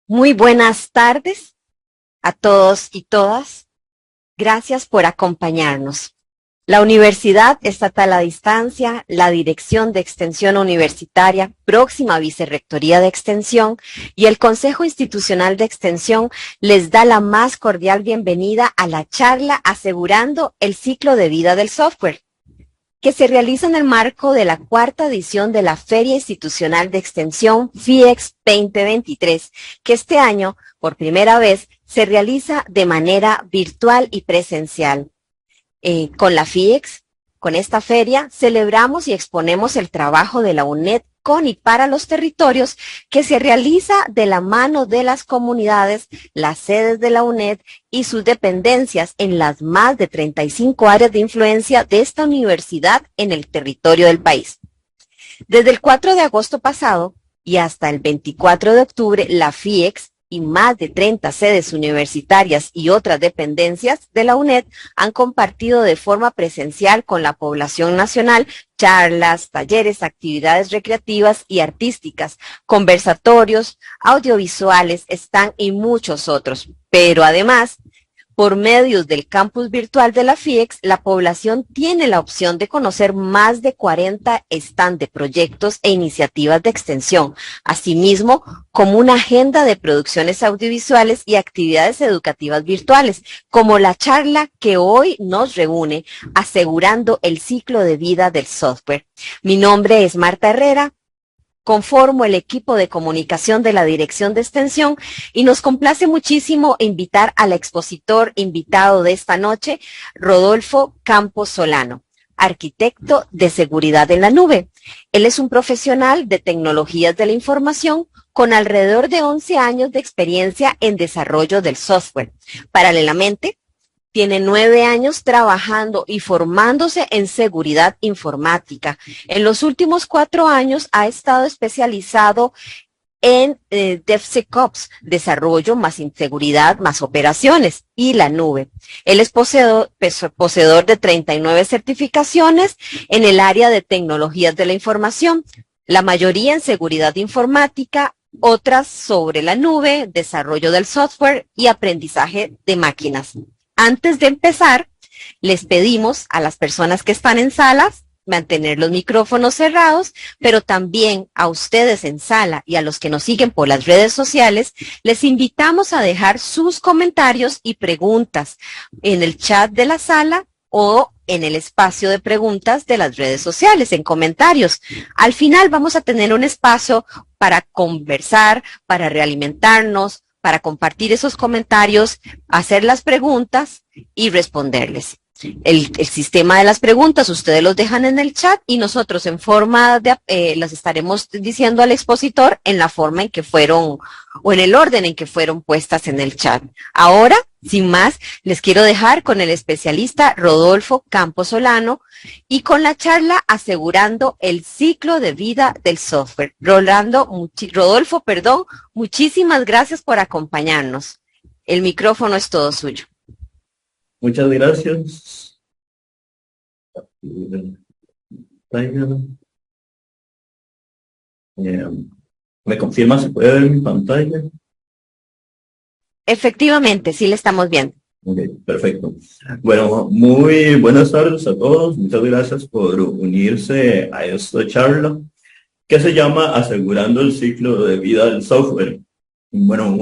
Muy buenas tardes a todos y todas. Gracias por acompañarnos. La Universidad Estatal a Distancia, la Dirección de Extensión Universitaria, próxima Vicerrectoría de Extensión y el Consejo Institucional de Extensión les da la más cordial bienvenida a la charla Asegurando el Ciclo de Vida del Software, que se realiza en el marco de la cuarta edición de la Feria Institucional de Extensión FIEX 2023, que este año, por primera vez, se realiza de manera virtual y presencial. Con la FIEX, con esta feria, celebramos y exponemos el trabajo de la UNED con y para los territorios que se realiza de la mano de las comunidades, las sedes de la UNED y sus dependencias en las más de 35 áreas de influencia de esta universidad en el territorio del país. Desde el 4 de agosto pasado y hasta el 24 de octubre, la FIEX y más de 30 sedes universitarias y otras dependencias de la UNED han compartido de forma presencial con la población nacional charlas, talleres, actividades recreativas y artísticas, conversatorios, audiovisuales, stand y muchos otros. Pero además, por medios del campus virtual de la FIEX, la población tiene la opción de conocer más de 40 stand de proyectos e iniciativas de extensión, asimismo como una agenda de producciones audiovisuales y actividades educativas virtuales, como la charla que hoy nos reúne, Asegurando el Ciclo de Vida del Software. Mi nombre es Marta Herrera. Conformo el equipo de comunicación de la Dirección de Extensión y nos complace muchísimo invitar al expositor invitado de esta noche, Rodolfo Campos Solano, arquitecto de seguridad en la nube. Él es un profesional de tecnologías de la información con alrededor de 11 años de experiencia en desarrollo del software. Paralelamente, tiene 9 años trabajando y formándose en seguridad informática. En los últimos 4 años ha estado especializado en DevSecOps, desarrollo más seguridad más operaciones y la nube. Él es poseedor de 39 certificaciones en el área de tecnologías de la información, la mayoría en seguridad informática, otras sobre la nube, desarrollo del software y aprendizaje de máquinas. Antes de empezar, les pedimos a las personas que están en salas mantener los micrófonos cerrados, pero también a ustedes en sala y a los que nos siguen por las redes sociales, les invitamos a dejar sus comentarios y preguntas en el chat de la sala o en el espacio de preguntas de las redes sociales, en comentarios. Al final vamos a tener un espacio para conversar, para realimentarnos, para compartir esos comentarios, hacer las preguntas y responderles. El sistema de las preguntas ustedes los dejan en el chat y nosotros en forma de, las estaremos diciendo al expositor en la forma en que fueron o en el orden en que fueron puestas en el chat. Ahora, sin más, les quiero dejar con el especialista Rodolfo Campos Solano y con la charla Asegurando el Ciclo de Vida del Software. Rodolfo, muchísimas gracias por acompañarnos. El micrófono es todo suyo. Muchas gracias. ¿Me confirma si puede ver mi pantalla? Efectivamente, sí le estamos viendo. Ok, perfecto. Bueno, muy buenas tardes a todos. Muchas gracias por unirse a esta charla que se llama Asegurando el Ciclo de Vida del Software. Bueno,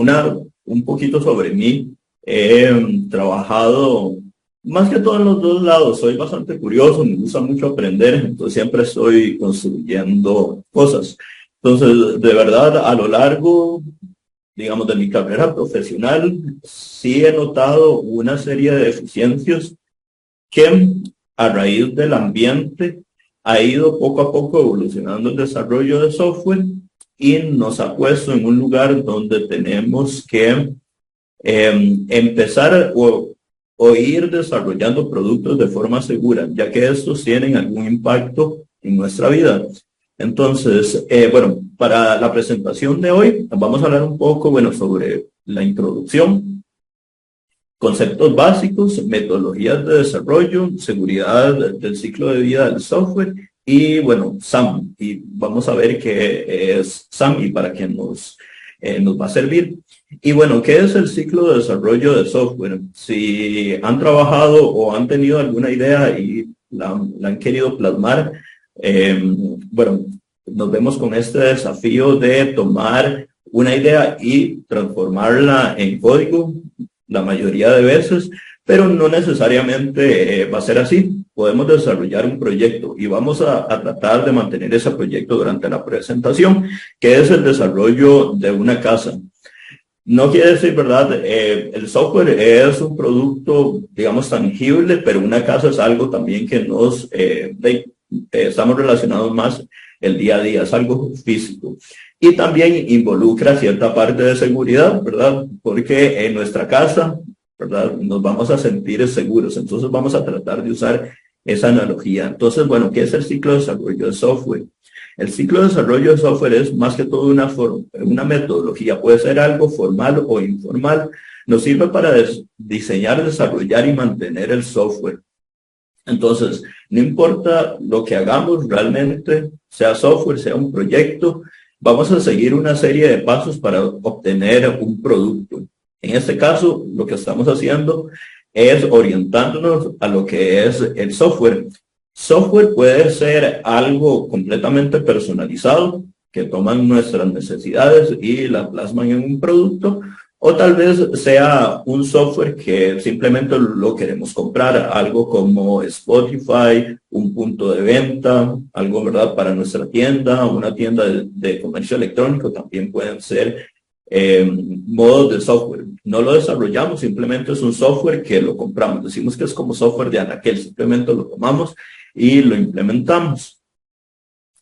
un poquito sobre mí. He trabajado más que todo en los dos lados. Soy bastante curioso, me gusta mucho aprender, entonces siempre estoy construyendo cosas. Entonces, de verdad, a lo largo, digamos, de mi carrera profesional, sí he notado una serie de deficiencias que a raíz del ambiente ha ido poco a poco evolucionando el desarrollo de software y nos ha puesto en un lugar donde tenemos que empezar o ir desarrollando productos de forma segura, ya que estos tienen algún impacto en nuestra vida. Entonces, bueno, para la presentación de hoy vamos a hablar un poco, bueno, sobre la introducción, conceptos básicos, metodologías de desarrollo, seguridad del ciclo de vida del software y, bueno, SAM. Y vamos a ver qué es SAM y para qué nos nos va a servir. Y bueno, ¿qué es el ciclo de desarrollo de software? Si han trabajado o han tenido alguna idea y la han querido plasmar, bueno, nos vemos con este desafío de tomar una idea y transformarla en código la mayoría de veces, pero no necesariamente va a ser así. Podemos desarrollar un proyecto y vamos a tratar de mantener ese proyecto durante la presentación, que es el desarrollo de una casa. No quiere decir, ¿verdad? El software es un producto, digamos, tangible, pero una casa es algo también que nos estamos relacionados más el día a día, es algo físico. Y también involucra cierta parte de seguridad, ¿verdad? Porque en nuestra casa, ¿verdad? Nos vamos a sentir seguros. Entonces vamos a tratar de usar esa analogía. Entonces, bueno, ¿qué es el ciclo de desarrollo de software? El ciclo de desarrollo de software es más que todo una metodología. Puede ser algo formal o informal. Nos sirve para diseñar, desarrollar y mantener el software. Entonces, no importa lo que hagamos realmente, sea software, sea un proyecto, vamos a seguir una serie de pasos para obtener un producto. En este caso, lo que estamos haciendo es orientándonos a lo que es el software. Software puede ser algo completamente personalizado, que toman nuestras necesidades y la plasman en un producto, o tal vez sea un software que simplemente lo queremos comprar, algo como Spotify, un punto de venta, algo, ¿verdad?, para nuestra tienda, una tienda de comercio electrónico, también pueden ser modos de software. No lo desarrollamos, simplemente es un software que lo compramos. Decimos que es como software de anaquel, simplemente lo tomamos y lo implementamos.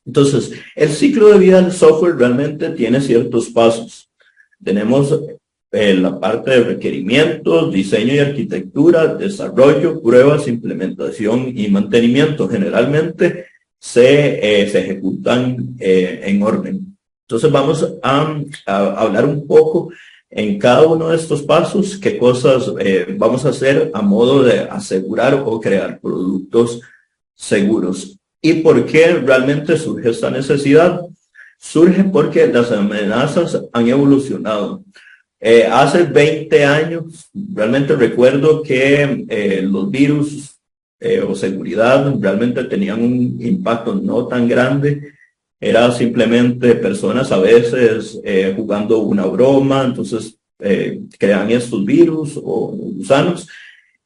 Entonces, el ciclo de vida del software realmente tiene ciertos pasos. Tenemos la parte de requerimientos, diseño y arquitectura, desarrollo, pruebas, implementación y mantenimiento. Generalmente se ejecutan en orden. Entonces vamos a hablar un poco en cada uno de estos pasos, qué cosas vamos a hacer a modo de asegurar o crear productos seguros. ¿Y por qué realmente surge esta necesidad? Surge porque las amenazas han evolucionado. Hace 20 años, realmente recuerdo que los virus o seguridad realmente tenían un impacto no tan grande. Era simplemente personas a veces jugando una broma, entonces crean estos virus o gusanos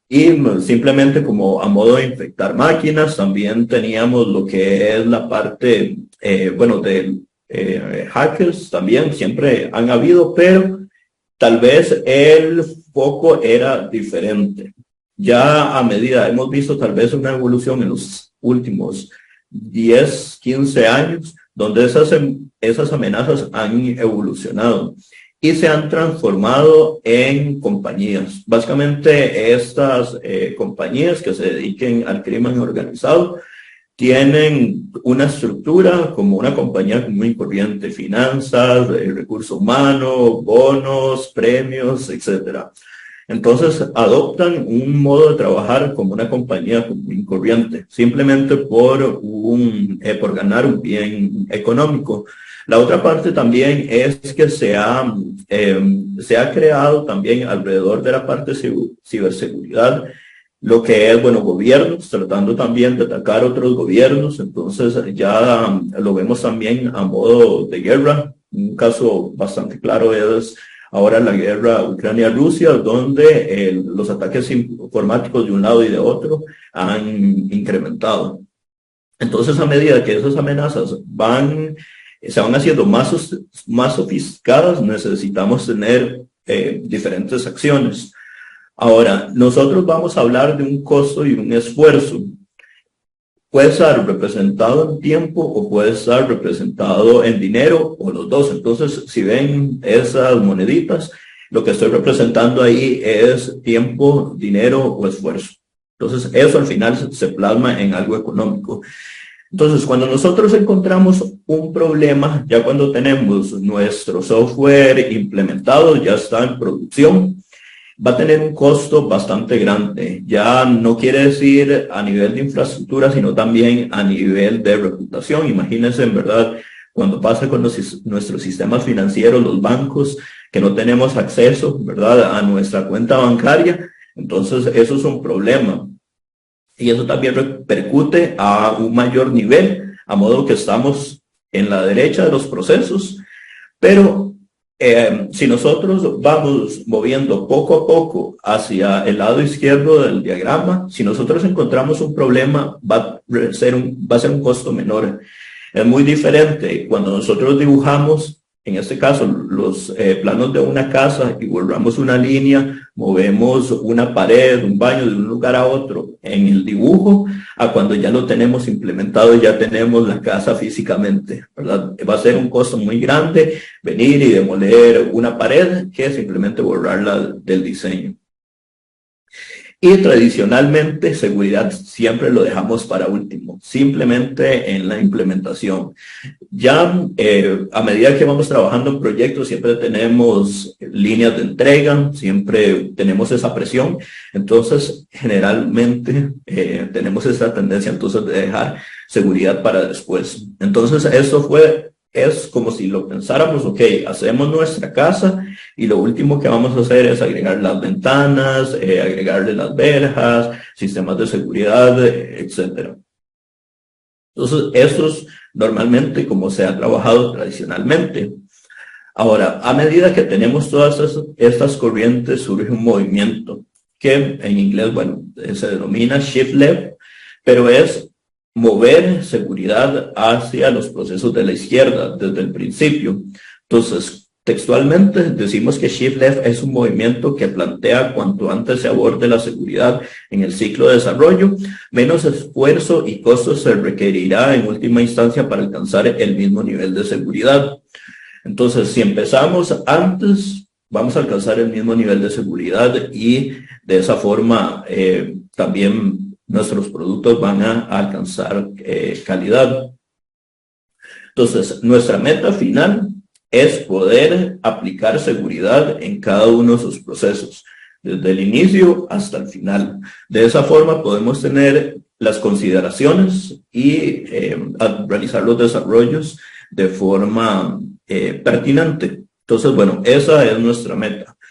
y simplemente como a modo de infectar máquinas. También teníamos lo que es la parte, bueno, de hackers también, siempre han habido, pero tal vez el foco era diferente. Ya a medida, hemos visto tal vez una evolución en los últimos 10, 15 años, donde esas amenazas han evolucionado y se han transformado en compañías. Básicamente estas compañías que se dediquen al crimen organizado tienen una estructura como una compañía común y corriente: finanzas, recurso humano, bonos, premios, etcétera. Entonces adoptan un modo de trabajar como una compañía común y corriente, simplemente por ganar un bien económico. La otra parte también es que se ha creado también alrededor de la parte de ciberseguridad lo que es, bueno, gobiernos, tratando también de atacar otros gobiernos. Entonces ya lo vemos también a modo de guerra. Un caso bastante claro es ahora la guerra Ucrania-Rusia, donde los ataques informáticos de un lado y de otro han incrementado. Entonces, a medida que esas amenazas se van haciendo más sofisticadas, necesitamos tener diferentes acciones. Ahora, nosotros vamos a hablar de un costo y un esfuerzo. Puede estar representado en tiempo o puede estar representado en dinero o los dos. Entonces, si ven esas moneditas, lo que estoy representando ahí es tiempo, dinero o esfuerzo. Entonces, eso al final se plasma en algo económico. Entonces, cuando nosotros encontramos un problema, ya cuando tenemos nuestro software implementado, ya está en producción, va a tener un costo bastante grande. Ya no quiere decir a nivel de infraestructura, sino también a nivel de reputación. Imagínense, en verdad, cuando pasa con nuestros sistemas financieros, los bancos, que no tenemos acceso, ¿verdad?, a nuestra cuenta bancaria. Entonces, eso es un problema. Y eso también repercute a un mayor nivel, a modo que estamos en la derecha de los procesos. Pero si nosotros vamos moviendo poco a poco hacia el lado izquierdo del diagrama, si nosotros encontramos un problema, va a ser un costo menor. Es muy diferente cuando nosotros dibujamos, en este caso, los planos de una casa y borramos una línea, movemos una pared, un baño de un lugar a otro en el dibujo, a cuando ya lo tenemos implementado y ya tenemos la casa físicamente, ¿verdad? Va a ser un costo muy grande venir y demoler una pared que simplemente borrarla del diseño. Y tradicionalmente, seguridad siempre lo dejamos para último, simplemente en la implementación. Ya a medida que vamos trabajando en proyectos, siempre tenemos líneas de entrega, siempre tenemos esa presión. Entonces, generalmente tenemos esa tendencia entonces de dejar seguridad para después. Entonces, es como si lo pensáramos, ok, hacemos nuestra casa y lo último que vamos a hacer es agregar las ventanas, agregarle las verjas, sistemas de seguridad, etcétera. Entonces, eso es normalmente como se ha trabajado tradicionalmente. Ahora, a medida que tenemos todas estas corrientes, surge un movimiento que en inglés, bueno, se denomina shift left, pero es mover seguridad hacia los procesos de la izquierda desde el principio. Entonces, textualmente decimos que shift left es un movimiento que plantea cuanto antes se aborde la seguridad en el ciclo de desarrollo, menos esfuerzo y costos se requerirá en última instancia para alcanzar el mismo nivel de seguridad. Entonces, si empezamos antes, vamos a alcanzar el mismo nivel de seguridad y de esa forma también nuestros productos van a alcanzar calidad. Entonces, nuestra meta final es poder aplicar seguridad en cada uno de sus procesos, desde el inicio hasta el final. De esa forma podemos tener las consideraciones y realizar los desarrollos de forma pertinente. Entonces, bueno, esa es nuestra meta.